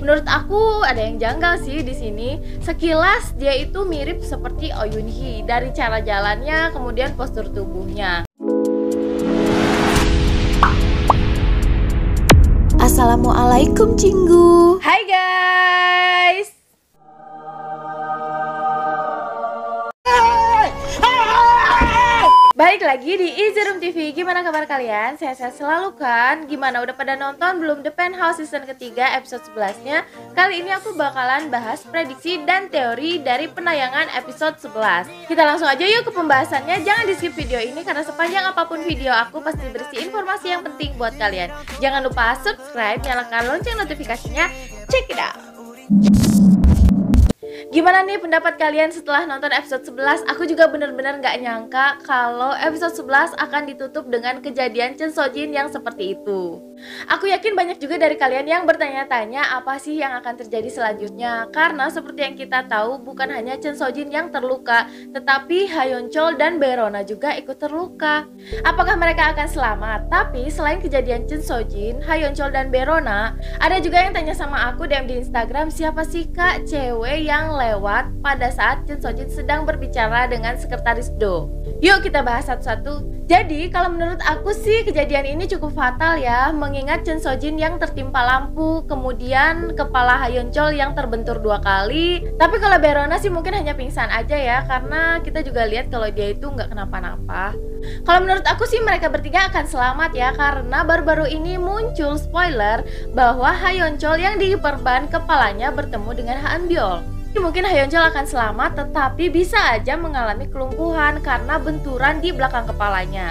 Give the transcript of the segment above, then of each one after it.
Menurut aku ada yang janggal sih di sini. Sekilas dia itu mirip seperti Oh Yoon Hee dari cara jalannya, kemudian postur tubuhnya. Assalamualaikum Cinggu. Hai guys. Balik lagi di Easy Room TV. Gimana kabar kalian? Sehat-sehat selalu kan? Gimana udah pada nonton belum The Penthouse season ketiga episode 11-nya? Kali ini aku bakalan bahas prediksi dan teori dari penayangan episode 11. Kita langsung aja yuk ke pembahasannya. Jangan di skip video ini karena sepanjang apapun video aku pasti berisi informasi yang penting buat kalian. Jangan lupa subscribe, nyalakan lonceng notifikasinya. Check it out. Gimana nih pendapat kalian setelah nonton episode 11? Aku juga bener-bener gak nyangka kalau episode 11 akan ditutup dengan kejadian Chun So Jin yang seperti itu. Aku yakin banyak juga dari kalian yang bertanya-tanya apa sih yang akan terjadi selanjutnya. Karena seperti yang kita tahu bukan hanya Chun So Jin yang terluka, tetapi Ha Yeon Chol dan Bae-rona juga ikut terluka. Apakah mereka akan selamat? Tapi selain kejadian Chun So Jin, Ha Yeon Chol dan Bae-rona, ada juga yang tanya sama aku DM di Instagram, siapa sih kak cewek yang lewat pada saat Chun So Jin sedang berbicara dengan sekretaris Do. Yuk kita bahas satu-satu. Jadi kalau menurut aku sih kejadian ini cukup fatal ya, mengingat Chun So Jin yang tertimpa lampu, kemudian kepala Ha Yeon Chol yang terbentur 2 kali. Tapi kalau Bae-rona sih mungkin hanya pingsan aja ya, karena kita juga lihat kalau dia itu nggak kenapa-napa. Kalau menurut aku sih mereka bertiga akan selamat ya, karena baru-baru ini muncul spoiler bahwa Ha Yeon Chol yang diperban kepalanya bertemu dengan Ha Eun Byul. Mungkin Ha Yeon Chol akan selamat, tetapi bisa aja mengalami kelumpuhan karena benturan di belakang kepalanya.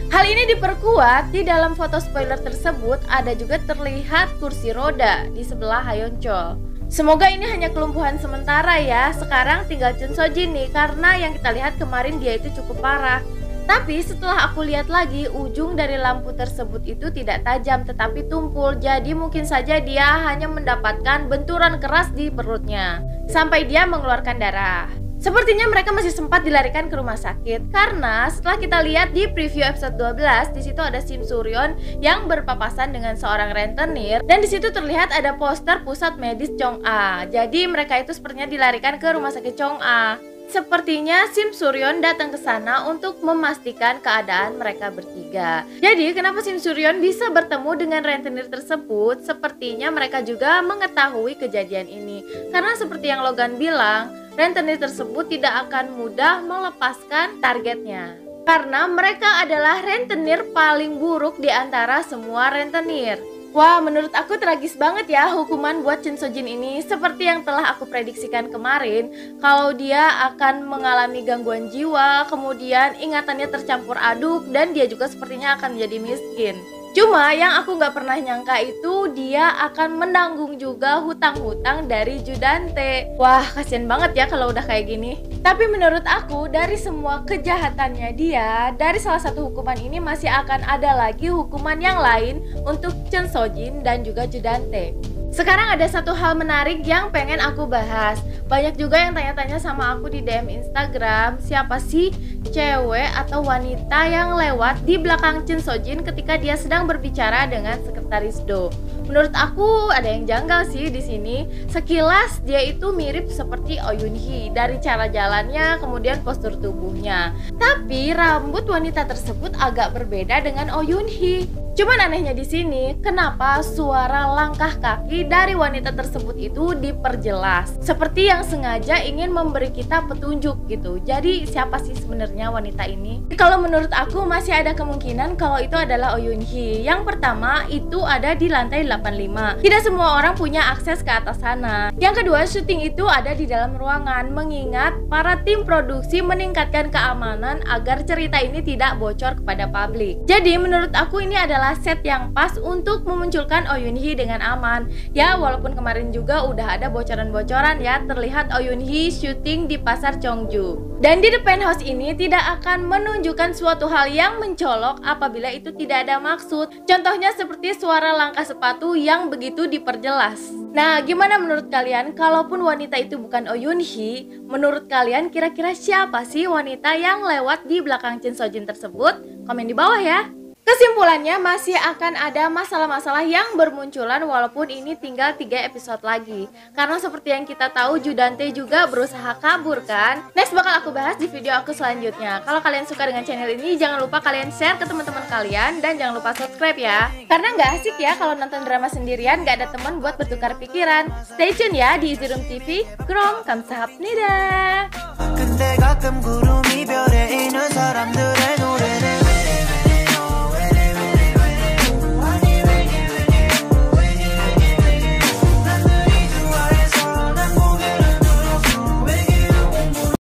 Hal ini diperkuat di dalam foto spoiler tersebut ada juga terlihat kursi roda di sebelah Ha Yeon Chol. Semoga ini hanya kelumpuhan sementara ya. Sekarang tinggal Chun So Jin nih, karena yang kita lihat kemarin dia itu cukup parah. Tapi setelah aku lihat lagi, ujung dari lampu tersebut itu tidak tajam tetapi tumpul. Jadi mungkin saja dia hanya mendapatkan benturan keras di perutnya sampai dia mengeluarkan darah. Sepertinya mereka masih sempat dilarikan ke rumah sakit karena setelah kita lihat di preview episode 12, di situ ada Sim Suryon yang berpapasan dengan seorang rentenir dan di situ terlihat ada poster pusat medis Chong-a. Jadi mereka itu sepertinya dilarikan ke rumah sakit Chong-a. Sepertinya Sim Suryon datang ke sana untuk memastikan keadaan mereka bertiga. Jadi kenapa Sim Suryon bisa bertemu dengan rentenir tersebut? Sepertinya mereka juga mengetahui kejadian ini. Karena seperti yang Logan bilang, rentenir tersebut tidak akan mudah melepaskan targetnya. Karena mereka adalah rentenir paling buruk di antara semua rentenir. Wah, menurut aku tragis banget ya hukuman buat Chun So Jin ini. Seperti yang telah aku prediksikan kemarin, kalau dia akan mengalami gangguan jiwa, kemudian ingatannya tercampur aduk, dan dia juga sepertinya akan menjadi miskin. Cuma yang aku gak pernah nyangka itu dia akan menanggung juga hutang-hutang dari Judante. Wah, kasian banget ya kalau udah kayak gini. Tapi menurut aku dari semua kejahatannya dia, dari salah satu hukuman ini masih akan ada lagi hukuman yang lain untuk Chun So Jin dan juga Judante. Sekarang ada satu hal menarik yang pengen aku bahas. Banyak juga yang tanya-tanya sama aku di DM Instagram, siapa sih cewek atau wanita yang lewat di belakang Chun So Jin ketika dia sedang berbicara dengan sekretaris Do. Menurut aku ada yang janggal sih di sini. Sekilas dia itu mirip seperti Oh Yoon Hee dari cara jalannya, kemudian postur tubuhnya. Tapi rambut wanita tersebut agak berbeda dengan Oh Yoon Hee. Cuman anehnya di sini, kenapa suara langkah kaki dari wanita tersebut itu diperjelas? Seperti yang sengaja ingin memberi kita petunjuk gitu. Jadi siapa sih sebenarnya wanita ini? Kalau menurut aku masih ada kemungkinan kalau itu adalah Oh Yoon Hee. Yang pertama itu ada di lantai 85. Tidak semua orang punya akses ke atas sana. Yang kedua, syuting itu ada di dalam ruangan, mengingat para tim produksi meningkatkan keamanan agar cerita ini tidak bocor kepada publik. Jadi menurut aku ini adalah set yang pas untuk memunculkan Oh Yoon Hee dengan aman. Ya walaupun kemarin juga udah ada bocoran-bocoran ya, terlihat Oh Yoon Hee syuting di pasar Cheongju. Dan di The Penthouse ini tidak akan menunjukkan suatu hal yang mencolok apabila itu tidak ada maksud. Contohnya seperti suara langkah sepatu yang begitu diperjelas. Nah, gimana menurut kalian? Kalaupun wanita itu bukan Oh Yoon Hee, menurut kalian kira-kira siapa sih wanita yang lewat di belakang Chun So Jin tersebut? Komen di bawah ya. Kesimpulannya masih akan ada masalah-masalah yang bermunculan walaupun ini tinggal 3 episode lagi. Karena seperti yang kita tahu Judante juga berusaha kabur kan. Next bakal aku bahas di video aku selanjutnya. Kalau kalian suka dengan channel ini jangan lupa kalian share ke teman-teman kalian dan jangan lupa subscribe ya. Karena nggak asik ya kalau nonton drama sendirian nggak ada teman buat bertukar pikiran. Stay tune ya di Easy Room TV. Krom 감사합니다.